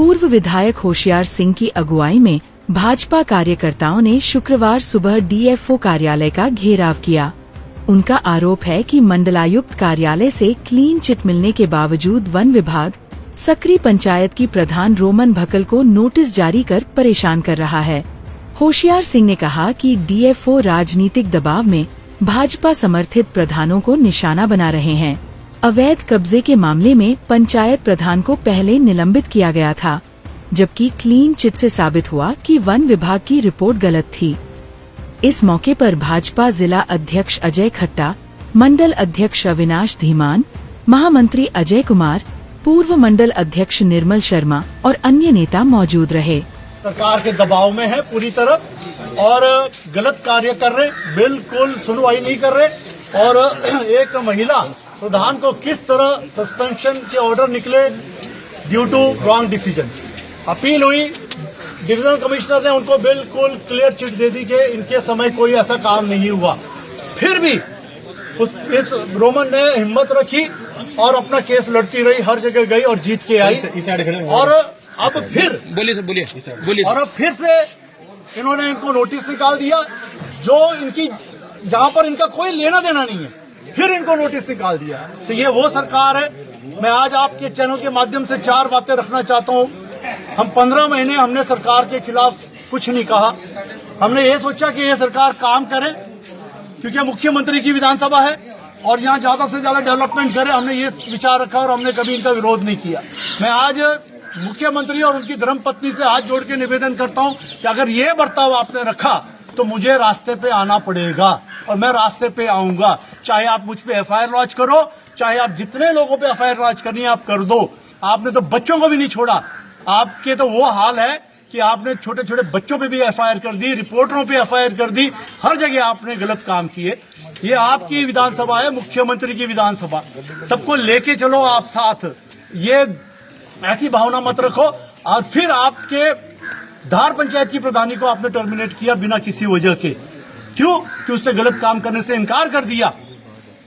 पूर्व विधायक होशियार सिंह की अगुवाई में भाजपा कार्यकर्ताओं ने शुक्रवार सुबह डीएफओ कार्यालय का घेराव किया। उनका आरोप है कि मंडलायुक्त कार्यालय से क्लीन चिट मिलने के बावजूद वन विभाग सकरी पंचायत की प्रधान रोमन भकल को नोटिस जारी कर परेशान कर रहा है। होशियार सिंह ने कहा कि डीएफओ राजनीतिक दबाव में भाजपा समर्थित प्रधानों को निशाना बना रहे हैं। अवैध कब्जे के मामले में पंचायत प्रधान को पहले निलंबित किया गया था, जबकि क्लीन चिट से साबित हुआ कि वन विभाग की रिपोर्ट गलत थी। इस मौके पर भाजपा जिला अध्यक्ष अजय खट्टा, मंडल अध्यक्ष अविनाश धीमान, महामंत्री अजय कुमार, पूर्व मंडल अध्यक्ष निर्मल शर्मा और अन्य नेता मौजूद रहे। सरकार के दबाव में है पूरी तरह और गलत कार्य कर रहे, बिल्कुल सुनवाई नहीं कर रहे। और एक महिला प्रधान को किस तरह सस्पेंशन के ऑर्डर निकले due to wrong decision. Appeal हुई, डिविजनल कमिश्नर ने उनको बिल्कुल क्लियर चिट दे दी कि इनके समय कोई ऐसा काम नहीं हुआ। फिर भी इस रोमन ने हिम्मत रखी और अपना केस लड़ती रही, हर जगह गई और जीत के आई। और अब फिर बोलिए और अब फिर से इन्होंने इनको नोटिस निकाल दिया, जो इनकी जहां पर इनका कोई लेना देना नहीं है, फिर इनको नोटिस निकाल दिया। तो ये वो सरकार है। मैं आज आपके चैनल के माध्यम से 4 बातें रखना चाहता हूं। हम 15 महीने हमने सरकार के खिलाफ कुछ नहीं कहा। हमने ये सोचा कि ये सरकार काम करे, क्योंकि मुख्यमंत्री की विधानसभा है और यहाँ ज्यादा से ज्यादा डेवलपमेंट करे। हमने ये विचार रखा और हमने कभी इनका विरोध नहीं किया। मैं आज मुख्यमंत्री और उनकी धर्मपत्नी से हाथ जोड़ के निवेदन करता हूं कि अगर ये बर्ताव आपने रखा तो मुझे रास्ते पे आना पड़ेगा और मैं रास्ते पे आऊंगा। चाहे आप मुझ पे एफआईआर लॉन्च करो, चाहे आप जितने लोगों पे एफआईआर लॉन्च करनी है आप कर दो। आपने तो बच्चों को भी नहीं छोड़ा। आपके तो वो हाल है कि आपने छोटे छोटे बच्चों पे भी एफआईआर कर दी, रिपोर्टरों पे एफआईआर कर दी। हर जगह आपने गलत काम किए। ये आपकी विधानसभा है, मुख्यमंत्री की विधानसभा। सबको लेके चलो आप साथ। ये ऐसी भावना मत रखो। और फिर आपके धार पंचायत की प्रधानी को आपने टर्मिनेट किया बिना किसी वजह के। क्यों? कि उसने गलत काम करने से इनकार कर दिया,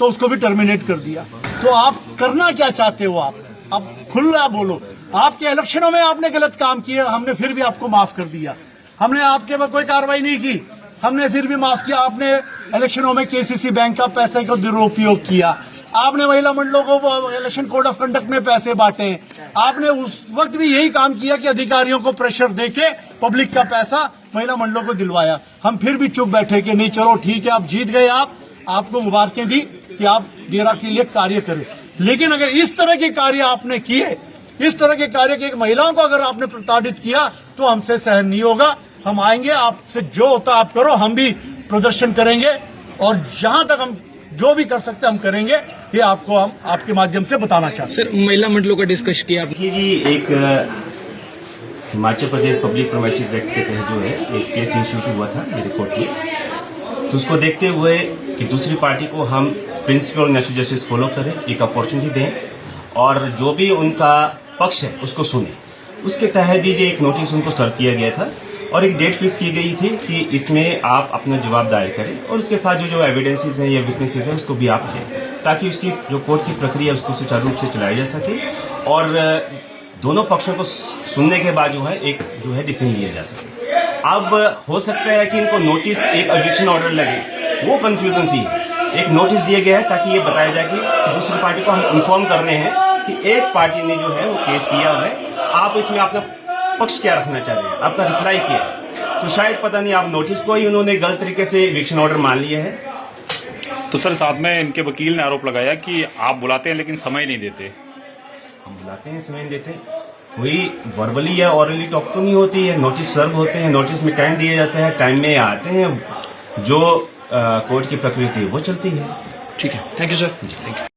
तो उसको भी टर्मिनेट कर दिया। तो आप करना क्या चाहते हो? आप खुला बोलो। आपके इलेक्शनों में आपने गलत काम किए, हमने फिर भी आपको माफ कर दिया। हमने आपके पर कोई कार्रवाई नहीं की, हमने फिर भी माफ किया। आपने इलेक्शनों में केसीसी बैंक का पैसे का दुरुपयोग किया। आपने महिला मंडलों को इलेक्शन कोड ऑफ कंडक्ट में पैसे बांटे। आपने उस वक्त भी यही काम किया कि अधिकारियों को प्रेशर देके पब्लिक का पैसा महिला मंडलों को दिलवाया। हम फिर भी चुप बैठे कि नहीं, चलो ठीक है, आप जीत गए। आपको मुबारकें दी कि आप डेरा के लिए कार्य करें। लेकिन अगर इस तरह के कार्य आपने किए, इस तरह के कार्य की महिलाओं को अगर आपने प्रताड़ित किया, तो हमसे सहन नहीं होगा। हम आएंगे, आपसे जो होता आप करो, हम भी प्रदर्शन करेंगे और जहां तक हम जो भी कर सकते हम करेंगे। ये आपको हम आपके माध्यम से बताना चाहते हैं। सर, महिला मंडलों का डिस्कस किया आपने जी। एक हिमाचल प्रदेश पब्लिक प्रोमाइसेस एक्ट के तहत जो है एक केस इंस्टीट्यूट हुआ था मेरे कोर्ट में, तो उसको देखते हुए कि दूसरी पार्टी को हम प्रिंसिपल और नेचुरल जस्टिस फॉलो करें, एक अपॉर्चुनिटी दें और जो भी उनका पक्ष है उसको सुने। उसके तहत ही एक नोटिस उनको सर्व किया गया था और एक डेट फिक्स की गई थी कि इसमें आप अपना जवाब दायर करें और उसके साथ जो एविडेंसेस हैं या विटनेसेस हैं उसको भी आप दें, ताकि उसकी जो कोर्ट की प्रक्रिया है उसको सुचारू रूप से चलाई जा सके और दोनों पक्षों को सुनने के बाद एक डिसीजन लिया जा सके। अब हो सकता है कि इनको नोटिस एक एविक्शन ऑर्डर लगे, वो कन्फ्यूजन सी है। एक नोटिस दिया गया है ताकि ये बताया जाए कि दूसरी पार्टी को हम इन्फॉर्म कर रहे हैं कि एक पार्टी ने जो है वो केस किया हुआ है, आप इसमें अपना पक्ष क्या रखना चाह रहे हैं, आपका रिप्लाई क्या है। तो शायद पता नहीं आप नोटिस को ही उन्होंने गलत तरीके से एविक्शन ऑर्डर मान लिया है। तो सर, साथ में इनके वकील ने आरोप लगाया कि आप बुलाते हैं लेकिन समय नहीं देते। हम बुलाते हैं, समय नहीं देते। कोई वर्बली या ऑरली टॉक तो नहीं होती है। नोटिस सर्व होते हैं, नोटिस में टाइम दिया जाता है, टाइम में आते हैं, जो कोर्ट की प्रकृति है वो चलती है। ठीक है, thank you sir. Thank you.